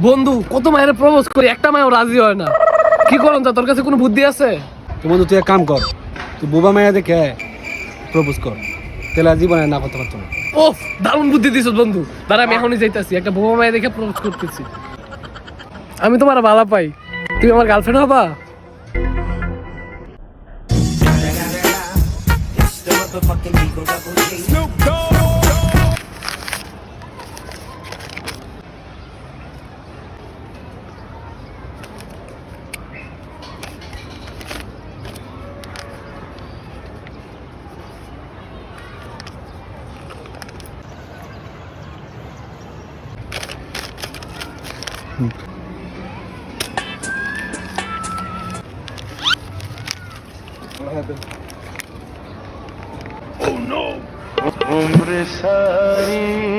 বন্ধু কত মায়ের প্রপোজ করি, একটা মায়ও রাজি হয় না। কি করুন তা, তোর কাছে কোনো বুদ্ধি আছে? তো বন্ধু তুই এক কাম কর, তুই বোবা মায়া দেখে প্রপোজ কর, তাহলে আর জীবনে না করতে পারতো না। ওফ, দারুণ বুদ্ধি দিছ বন্ধু। দাঁড়া, আমি এখনই যাইতাছি, একটা বোবা মায়ের দেখে প্রপোজ করতেছি। আমি তোমার ভালো পাই, তুমি আমার গার্লফ্রেন্ড হবা? उम्र सारी